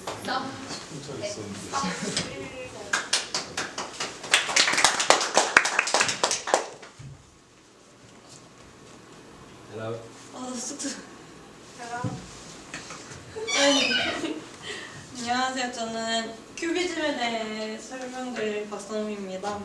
혼자 있었는데. Hello. 쑥쑥. 안녕하세요. 저는 큐비즘에 대해 설명드릴 박선우입니다.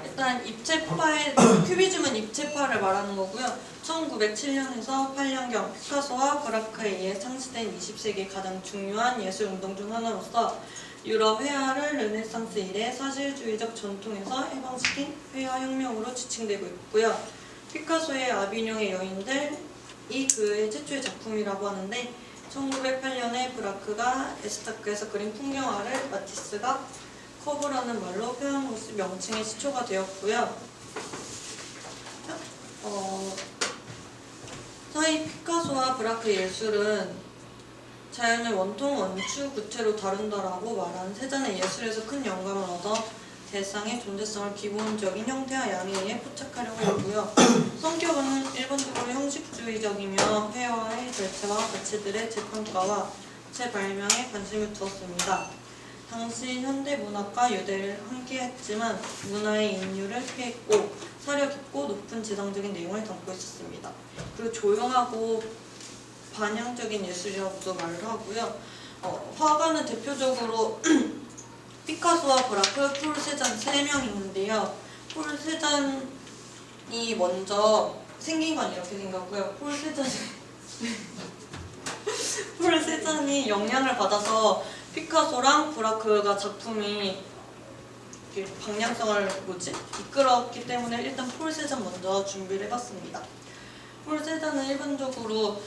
일단 입체파의 큐비즘은 입체파를 말하는 거고요. 1907년에서 8년경 피카소와 브라크에 의해 창시된 20세기 가장 중요한 예술 운동 중 하나로서 유럽 회화를 르네상스 이래 사실주의적 전통에서 해방시킨 회화혁명으로 지칭되고 있고요. 피카소의 아비뇽의 여인들이 그의 최초의 작품이라고 하는데 1908년에 브라크가 에스타크에서 그린 풍경화를 마티스가 커브라는 말로 표현함으로써 명칭의 시초가 되었고요. 사이 피카소와 브라크 예술은 자연을 원통, 원추, 구체로 다룬다라고 말하는 세잔의 예술에서 큰 영감을 얻어 대상의 존재성을 기본적인 형태와 양에 의해 포착하려고 했고요. 성격은 일반적으로 형식주의적이며 회화의 절차와 가치들의 재평가와 재발명에 관심을 두었습니다. 당시 현대문학과 유대를 함께했지만 문화의 인류를 피했고 사려 깊고 높은 지상적인 내용을 담고 있었습니다. 그리고 조용하고 반향적인 예술이라고도 말을 하고요. 화가는 대표적으로 피카소와 브라크, 폴 세잔 3명이 있는데요. 폴 세잔이 먼저 생긴 건 이렇게 생겼고요. 폴 세잔이 영향을 받아서 피카소랑 브라크가 작품이 방향성을 이끌었기 때문에 일단 폴 세잔 먼저 준비를 해봤습니다. 폴 세잔은 일반적으로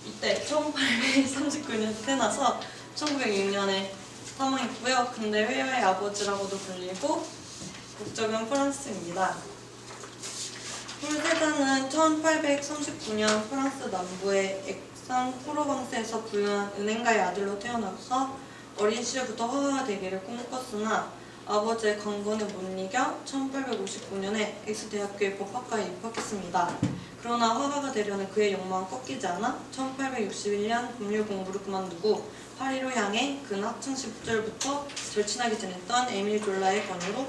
이때 1839년에 태어나서 1906년에 사망했고요. 근대 회화의 아버지라고도 불리고 국적은 프랑스입니다. 폴 세잔은 1839년 프랑스 남부의 액상 프로방스에서 부유한 은행가의 아들로 태어나서 어린 시절부터 화가가 되기를 꿈꿨으나 아버지의 강권에 못 이겨 1859년에 엑스대학교의 법학과에 입학했습니다. 그러나 화가가 되려는 그의 욕망은 꺾이지 않아 1861년 법률 공부를 그만두고 파리로 향해 그는 학창 시절부터 절친하게 지냈던 에밀 졸라의 권유로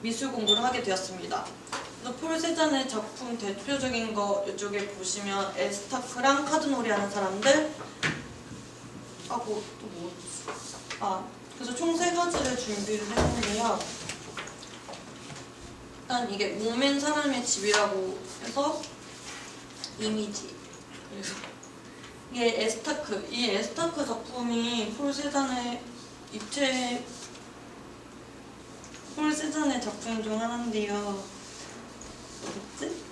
미술 공부를 하게 되었습니다. 그래서 폴 세잔의 작품 대표적인 거 이쪽에 보시면 에스타크랑 카드놀이 하는 사람들 그래서 총 3가지를 준비를 했는데요. 일단 이게 목맨 사람의 집이라고 해서 이미지. 그래서 이게 에스타크. 이 에스타크 작품이 폴 세잔의 작품 중 하나인데요. 뭐였지?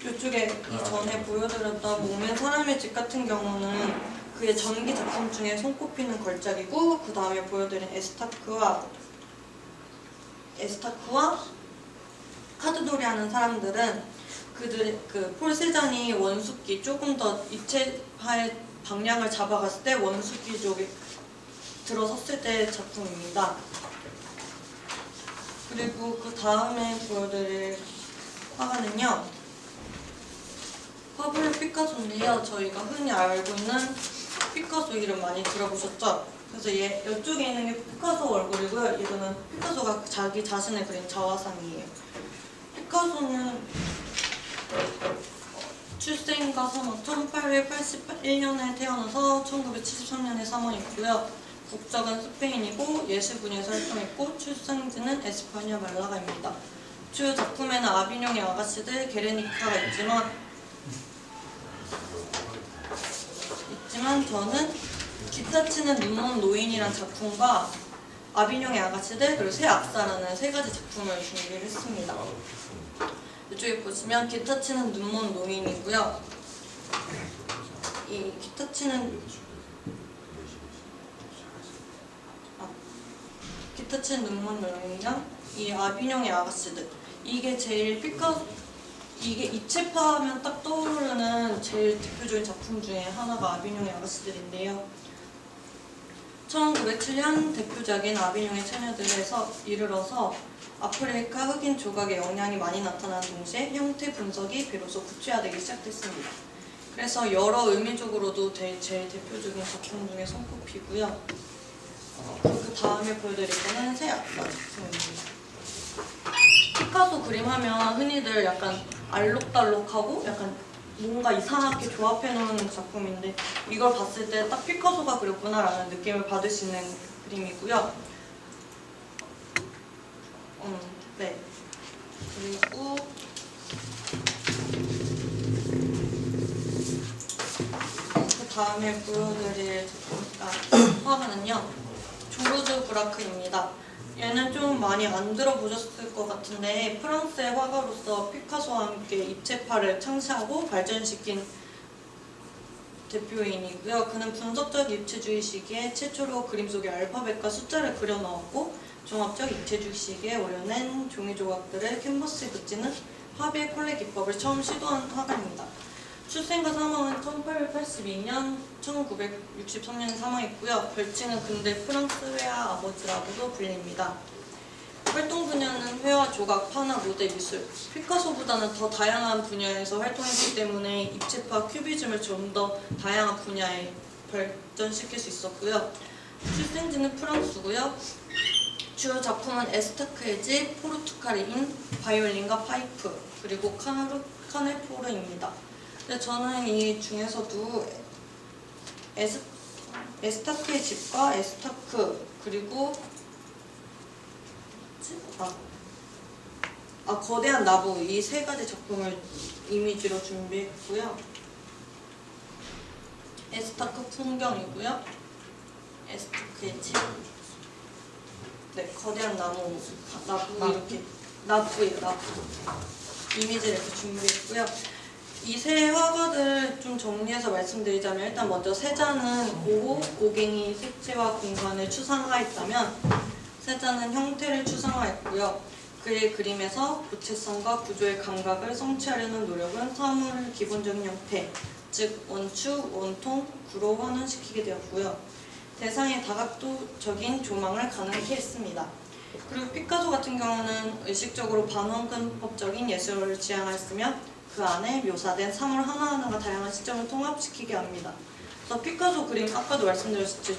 이쪽에 이전에 보여드렸던 목맨 사람의 집 같은 경우는 그의 전기 작품 중에 손꼽히는 걸작이고 그 다음에 보여드린 에스타크와 카드놀이 하는 사람들은 폴 세잔이 원숙기 조금 더 입체화의 방향을 잡아갔을 때 원숙기 쪽에 들어섰을 때 작품입니다. 그리고 그 다음에 보여드릴 화가는요. 파블로 피카소인데요. 저희가 흔히 알고 있는 피카소 이름 많이 들어보셨죠? 그래서 이쪽에 있는 게 피카소 얼굴이고요. 이거는 피카소가 자기 자신을 그린 자화상이에요. 피카소는 출생과 사망 1881년에 태어나서 1973년에 사망했고요. 국적은 스페인이고 예술분야에서 활동했고 출생지는 에스파냐 말라가입니다. 주요 작품에는 아비뇽의 아가씨들, 게르니카가 있지만 저는 기타 치는 눈먼 노인이란 작품과 아비뇽의 아가씨들 그리고 새 악사라는 3가지 작품을 준비를 했습니다. 이쪽에 보시면 기타 치는 눈먼 노인이고요. 이 기타 치는 눈먼 노인이랑 이 아비뇽의 아가씨들 이게 제일 이게 입체파하면 딱 떠오르는 제일 대표적인 작품 중에 하나가 아비뇽의 아가씨들인데요. 1907년 대표작인 아비뇽의 처녀들에서 이르러서 아프리카 흑인 조각의 영향이 많이 나타나는 동시에 형태 분석이 비로소 구체화되기 시작됐습니다. 그래서 여러 의미적으로도 제일 대표적인 작품 중에 손꼽히고요. 그 다음에 보여드릴 거는 새 아빠 작품입니다. 피카소 그림하면 흔히들 약간 알록달록하고 약간 뭔가 이상하게 조합해놓은 작품인데 이걸 봤을 때 딱 피카소가 그렸구나라는 느낌을 받을 수 있는 그림이고요. 네. 그리고 그 다음에 보여드릴 화가는요, 조르주 브라크입니다. 얘는 좀 많이 안 들어보셨을 것 같은데 프랑스의 화가로서 피카소와 함께 입체파를 창시하고 발전시킨 대표인이고요. 그는 분석적 입체주의 시기에 최초로 그림 속에 알파벳과 숫자를 그려 넣었고 종합적 입체주의 시기에 오려낸 종이 조각들을 캔버스에 붙이는 화비의 콜레 기법을 처음 시도한 화가입니다. 출생과 사망은 1882년, 1963년에 사망했고요. 별칭은 근대 프랑스 회화 아버지라고도 불립니다. 활동 분야는 회화, 조각, 판화, 모델, 미술. 피카소보다는 더 다양한 분야에서 활동했기 때문에 입체파, 큐비즘을 좀 더 다양한 분야에 발전시킬 수 있었고요. 출생지는 프랑스고요. 주요 작품은 에스타크의 집, 포르투갈인, 바이올린과 파이프, 그리고 카네포르입니다. 근데 저는 이 중에서도 에스타크의 집과 에스타크 그리고 거대한 나무 이 세 가지 작품을 이미지로 준비했고요. 에스타크 풍경이고요. 에스타크의 집. 네, 거대한 나무 이렇게 나무예요. 이미지를 이렇게 준비했고요. 이 세 화가들 좀 정리해서 말씀드리자면 일단 먼저 세자는 고호, 고갱이 색채와 공간을 추상화했다면 세자는 형태를 추상화했고요. 그의 그림에서 구체성과 구조의 감각을 성취하려는 노력은 사물의 기본적인 형태, 즉 원축, 원통, 구로 환원시키게 되었고요. 대상의 다각도적인 조망을 가능케 했습니다. 그리고 피카소 같은 경우는 의식적으로 반원근법적인 예술을 지향하였으며 그 안에 묘사된 사물 하나하나가 다양한 시점을 통합시키게 합니다. 그래서 피카소 그림 아까도 말씀드렸듯이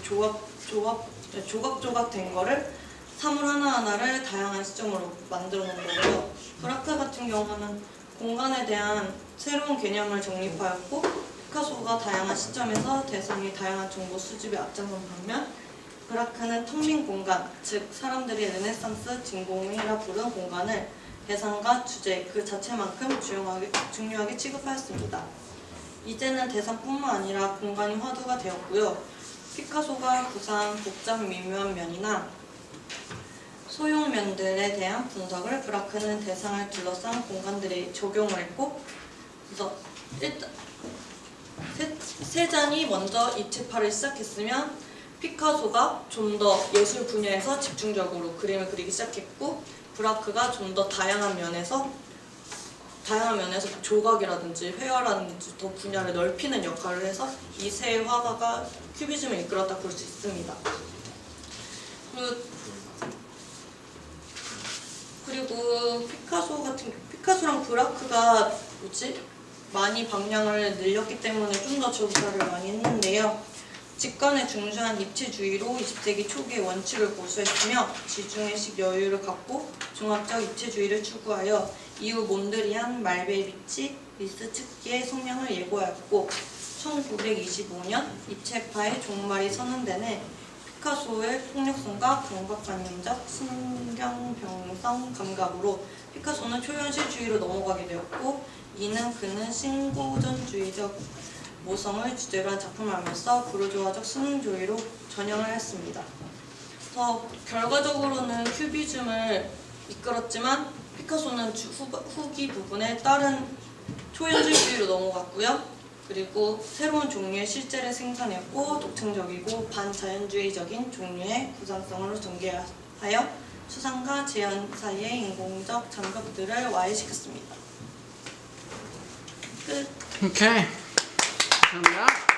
조각조각 된 거를 사물 하나하나를 다양한 시점으로 만들어 놓은 거고요. 브라크 같은 경우는 공간에 대한 새로운 개념을 정립하였고 피카소가 다양한 시점에서 대상의 다양한 정보 수집에 앞장선 반면 브라크는 텅 빈 공간, 즉 사람들이 르네상스 진공이라 부른 공간을 대상과 주제 그 자체만큼 중요하게 취급하였습니다. 이제는 대상뿐만 아니라 공간이 화두가 되었고요. 피카소가 구사한 복잡 미묘한 면이나 소용면들에 대한 분석을 브라크는 대상을 둘러싼 공간들에 적용을 했고, 그래서 일단 세잔이 먼저 입체파를 시작했으면 피카소가 좀 더 예술 분야에서 집중적으로 그림을 그리기 시작했고 브라크가 좀 더 다양한 면에서 조각이라든지 회화라든지 더 분야를 넓히는 역할을 해서 이 세 화가가 큐비즘을 이끌었다 볼 수 있습니다. 그리고 피카소랑 브라크가 많이 방향을 늘렸기 때문에 좀 더 조사를 많이 했는데요. 직관에 중시한 입체주의로 20세기 초기의 원칙을 고수했으며 지중해식 여유를 갖고 종합적 입체주의를 추구하여 이후 몬드리안, 말베비치, 리스 츠키의 성향을 예고하였고 1925년 입체파의 종말이 선언되는 피카소의 폭력성과 강박관념적 신경병성 감각으로 피카소는 초현실주의로 넘어가게 되었고 이는 그는 신고전주의적 모성을 주제로 한 작품을 하면서 부르주아적 수능주의로 전형을 했습니다. 그래서 결과적으로는 큐비즘을 이끌었지만 피카소는 후기 부분에 다른 초현실주의로 넘어갔고요. 그리고 새로운 종류의 실제를 생산했고 독창적이고 반자연주의적인 종류의 구상성으로 전개하여 추상과 재현 사이의 인공적 장벽들을 와해시켰습니다. 끝. 오케이. 감사합니다.